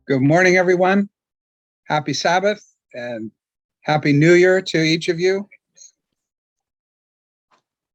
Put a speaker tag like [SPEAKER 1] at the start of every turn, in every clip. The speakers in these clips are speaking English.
[SPEAKER 1] Good morning, everyone. Happy Sabbath and Happy New Year to each of you.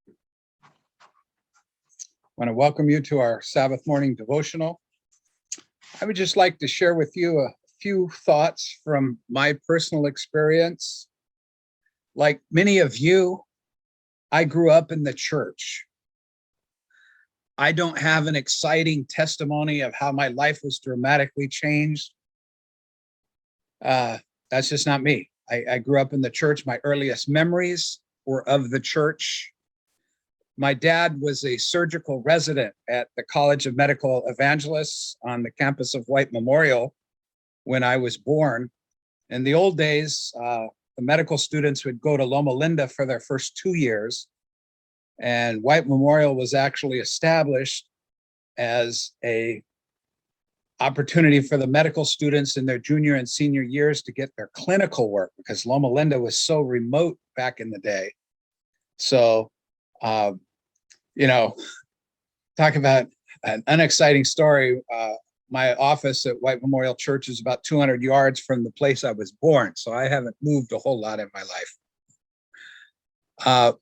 [SPEAKER 1] I want to welcome you to our Sabbath morning devotional. I would just like to share with you a few thoughts from my personal experience. Like many of you, I grew up in the church. I don't have an exciting testimony of how my life was dramatically changed. That's just not me. I grew up in the church. My earliest memories were of the church. My dad was a surgical resident at the College of Medical Evangelists on the campus of White Memorial when I was born. In the old days, the medical students would go to Loma Linda for their first 2 years. And White Memorial was actually established as a opportunity for the medical students in their junior and senior years to get their clinical work because Loma Linda was so remote back in the day. So, talk about an unexciting story. My office at White Memorial Church is about 200 yards from the place I was born. So I haven't moved a whole lot in my life.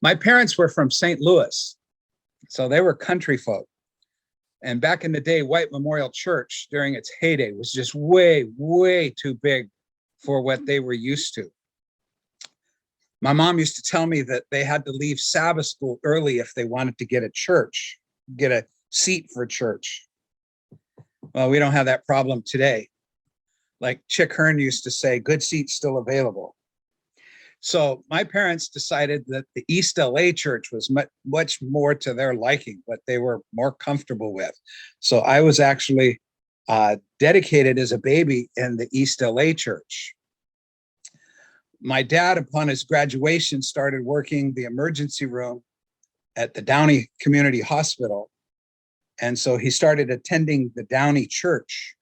[SPEAKER 1] My parents were from St. Louis, so they were country folk. And back in the day, White Memorial Church during its heyday was just way, way too big for what they were used to. My mom used to tell me that they had to leave Sabbath school early if they wanted to get a seat for church. Well, we don't have that problem today. Like Chick Hearn used to say, good seats still available. So my parents decided that the East LA church was much more to their liking, what they were more comfortable with. So I was actually dedicated as a baby in the East LA church. My dad, upon his graduation, started working the emergency room at the Downey Community Hospital. And so he started attending the Downey Church.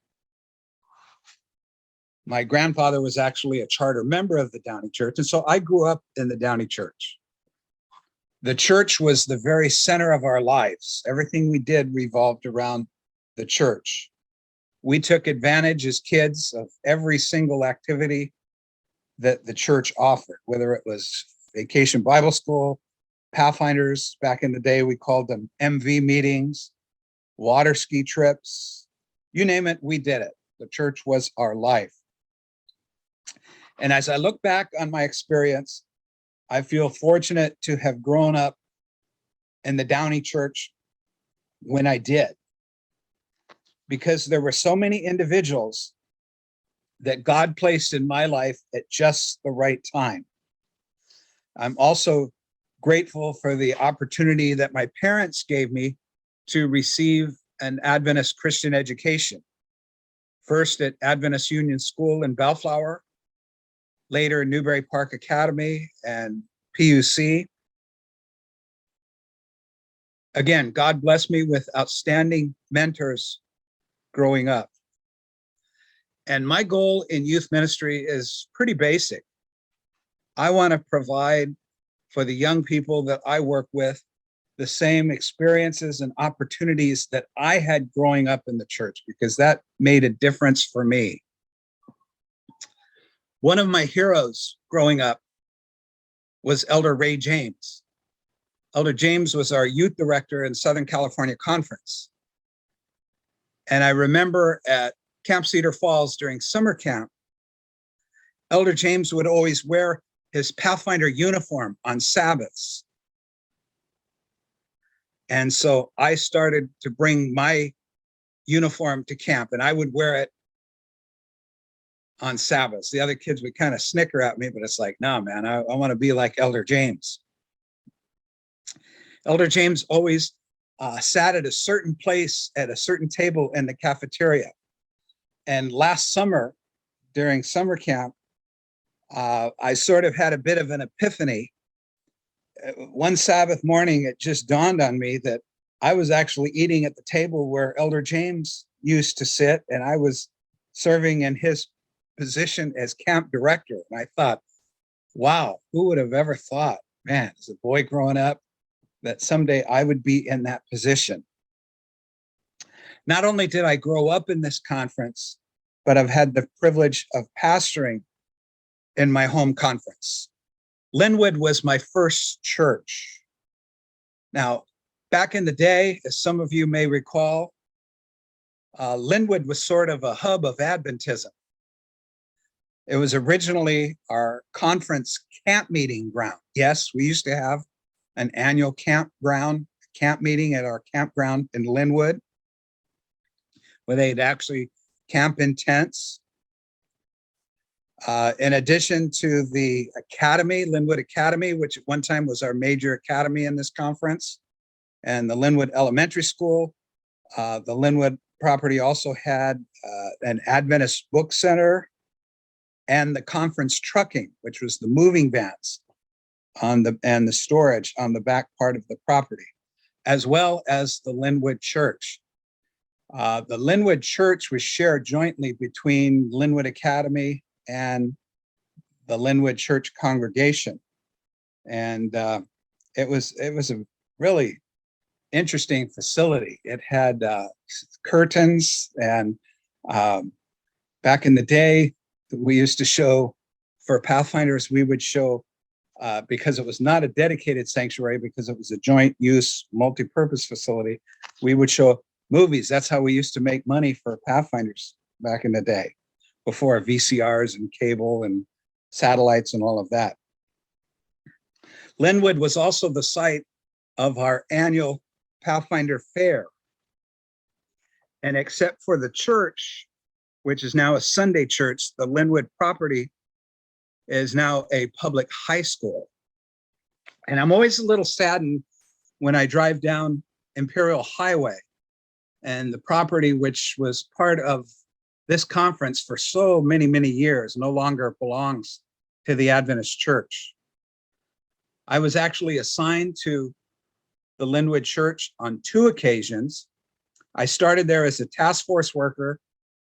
[SPEAKER 1] My grandfather was actually a charter member of the Downey Church. And so I grew up in the Downey Church. The church was the very center of our lives. Everything we did revolved around the church. We took advantage as kids of every single activity that the church offered, whether it was Vacation Bible School, Pathfinders. Back in the day, we called them MV meetings, water ski trips, you name it, we did it. The church was our life. And as I look back on my experience, I feel fortunate to have grown up in the Downey Church when I did, because there were so many individuals that God placed in my life at just the right time. I'm also grateful for the opportunity that my parents gave me to receive an Adventist Christian education. First at Adventist Union School in Bellflower, later Newbury Park Academy and PUC. Again, God blessed me with outstanding mentors growing up. And my goal in youth ministry is pretty basic. I want to provide for the young people that I work with the same experiences and opportunities that I had growing up in the church, because that made a difference for me. One of my heroes growing up was Elder Ray James. Elder James was our youth director in Southern California Conference. And I remember at Camp Cedar Falls during summer camp, Elder James would always wear his Pathfinder uniform on Sabbaths. And so I started to bring my uniform to camp, and I would wear it on Sabbaths. The other kids would kind of snicker at me, but it's like, no, man, I want to be like Elder James. Elder James always sat at a certain place at a certain table in the cafeteria. And last summer, during summer camp, I sort of had a bit of an epiphany. One Sabbath morning, it just dawned on me that I was actually eating at the table where Elder James used to sit, and I was serving in his position as camp director. And I thought, wow, who would have ever thought, man, as a boy growing up, that someday I would be in that position. Not only did I grow up in this conference, but I've had the privilege of pastoring in my home conference. Linwood was my first church. Now, back in the day, as some of you may recall, Linwood was sort of a hub of Adventism. It was originally our conference camp meeting ground. Yes, we used to have an annual camp meeting at our campground in Linwood, where they'd actually camp in tents. In addition to the academy, Linwood Academy, which at one time was our major academy in this conference, and the Linwood Elementary School, the Linwood property also had an Adventist book center and the conference trucking, which was the moving vans and the storage on the back part of the property, as well as the Linwood Church. The Linwood Church was shared jointly between Linwood Academy and the Linwood Church congregation. And it was a really interesting facility. It had curtains, and back in the day, we used to show, for Pathfinders, we would show, because it was not a dedicated sanctuary, because it was a joint use, multi-purpose facility, we would show movies. That's how we used to make money for Pathfinders back in the day, before VCRs and cable and satellites and all of that. Linwood was also the site of our annual Pathfinder Fair. And except for the church, which is now a Sunday church, the Linwood property is now a public high school. And I'm always a little saddened when I drive down Imperial Highway, and the property, which was part of this conference for so many, many years, no longer belongs to the Adventist Church. I was actually assigned to the Linwood Church on 2 occasions. I started there as a task force worker,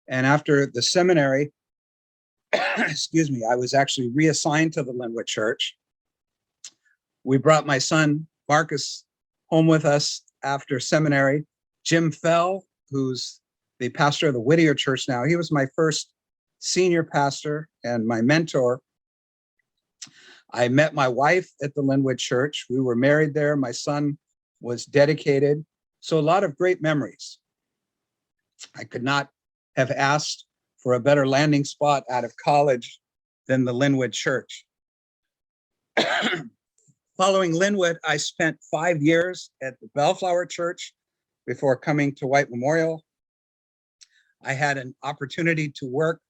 [SPEAKER 1] and after the seminary, excuse me, I was actually reassigned to the Linwood Church. We brought my son, Marcus, home with us after seminary. Jim Fell, who's the pastor of the Whittier Church now, he was my first senior pastor and my mentor. I met my wife at the Linwood Church. We were married there. My son was dedicated. So a lot of great memories. I could not have asked for a better landing spot out of college than the Linwood Church. Following Linwood, I spent 5 years at the Bellflower Church before coming to White Memorial. I had an opportunity to work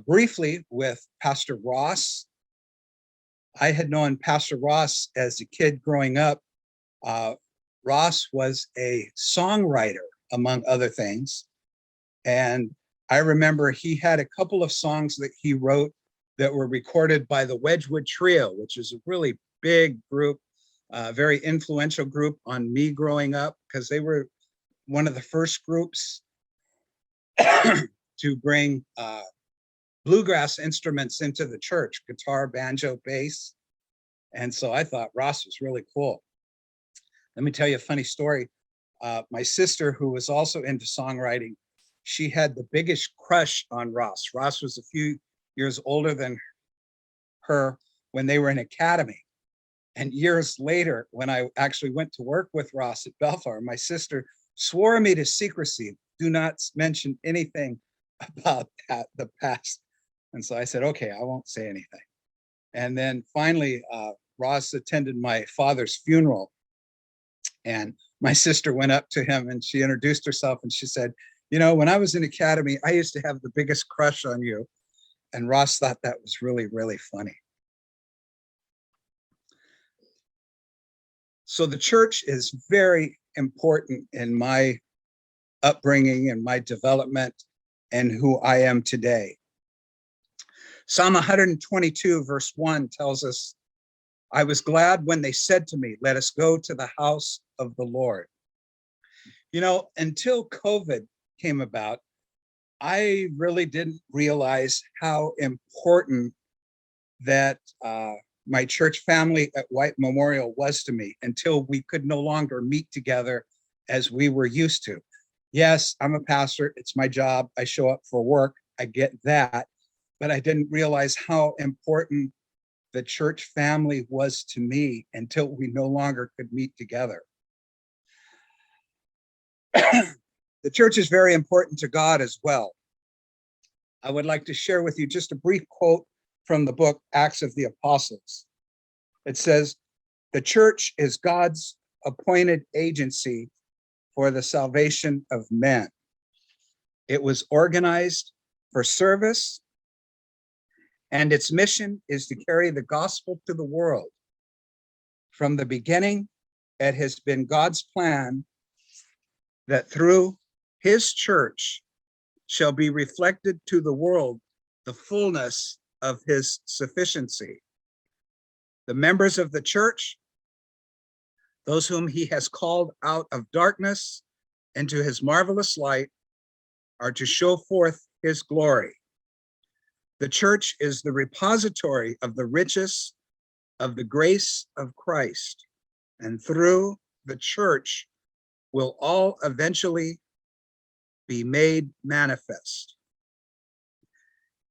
[SPEAKER 1] briefly with Pastor Ross. I had known Pastor Ross as a kid growing up. Ross was a songwriter, among other things. And I remember he had a couple of songs that he wrote that were recorded by the Wedgwood Trio, which is a really big group, very influential group on me growing up, because they were one of the first groups to bring bluegrass instruments into the church, guitar, banjo, bass. And so I thought Ross was really cool. Let me tell you a funny story. My sister, who was also into songwriting, she had the biggest crush on Ross. Ross was a few years older than her when they were in academy. And years later, when I actually went to work with Ross at Bellflower, my sister swore me to secrecy. Do not mention anything about the past. And so I said, okay, I won't say anything. And then finally, Ross attended my father's funeral. And my sister went up to him and she introduced herself and she said, you know, when I was in academy, I used to have the biggest crush on you. And Ross thought that was really, really funny. So the church is very important in my upbringing and my development and who I am today. Psalm 122 verse 1 tells us, I was glad when they said to me, let us go to the house of the Lord. You know, until COVID came about, I really didn't realize how important that my church family at White Memorial was to me until we could no longer meet together as we were used to. Yes, I'm a pastor. It's my job. I show up for work. I get that, but I didn't realize how important the church family was to me until we no longer could meet together. The church is very important to God as well. I would like to share with you just a brief quote from the book Acts of the Apostles. It says, "The church is God's appointed agency for the salvation of men. It was organized for service, and its mission is to carry the gospel to the world. From the beginning, it has been God's plan that through his church shall be reflected to the world the fullness of his sufficiency. The members of the church, those whom he has called out of darkness into his marvelous light, are to show forth his glory. The church is the repository of the riches of the grace of Christ, and through the church will all eventually be made manifest,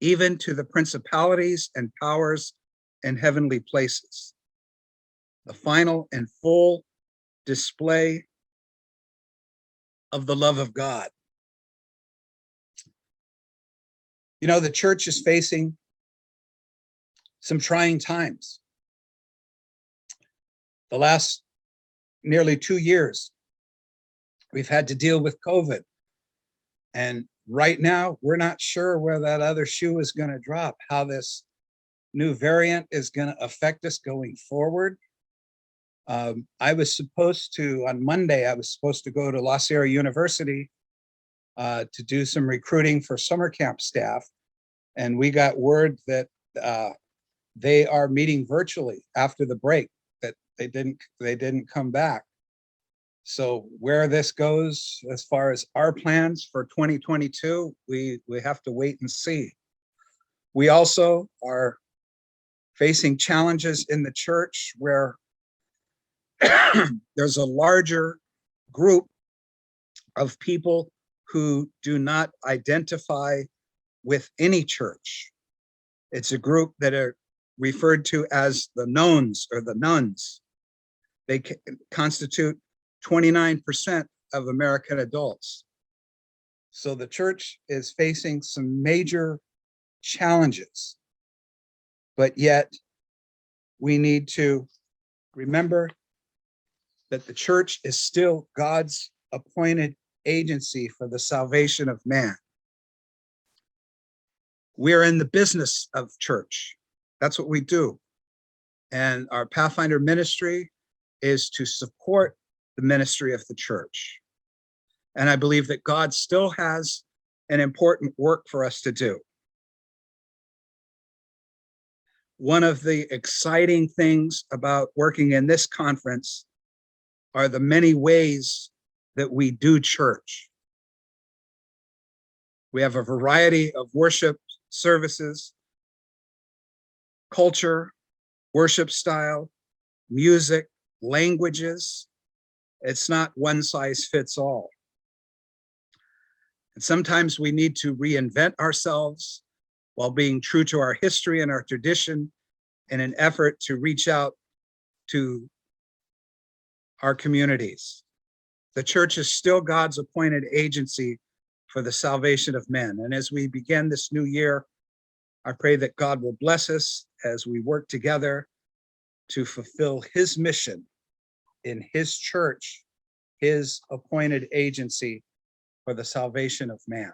[SPEAKER 1] even to the principalities and powers in heavenly places. The final and full display of the love of God." You know, the church is facing some trying times. The last nearly 2 years, we've had to deal with COVID. And right now, we're not sure where that other shoe is going to drop, how this new variant is going to affect us going forward. On Monday, I was supposed to go to La Sierra University to do some recruiting for summer camp staff. And we got word that they are meeting virtually after the break, that they didn't come back. So where this goes as far as our plans for 2022, we have to wait and see. We also are facing challenges in the church where there's a larger group of people who do not identify with any church. It's a group that are referred to as the nones or the nuns. They constitute 29% of American adults. So the church is facing some major challenges, but yet we need to remember that the church is still God's appointed agency for the salvation of man. We are in the business of church. That's what we do. And our Pathfinder ministry is to support the ministry of the church. And I believe that God still has an important work for us to do. One of the exciting things about working in this conference are the many ways that we do church. We have a variety of worship services, culture, worship style, music, languages. It's not one size fits all. And sometimes we need to reinvent ourselves while being true to our history and our tradition in an effort to reach out to our communities. The church is still God's appointed agency for the salvation of men. And as we begin this new year, I pray that God will bless us as we work together to fulfill his mission in his church, his appointed agency for the salvation of man.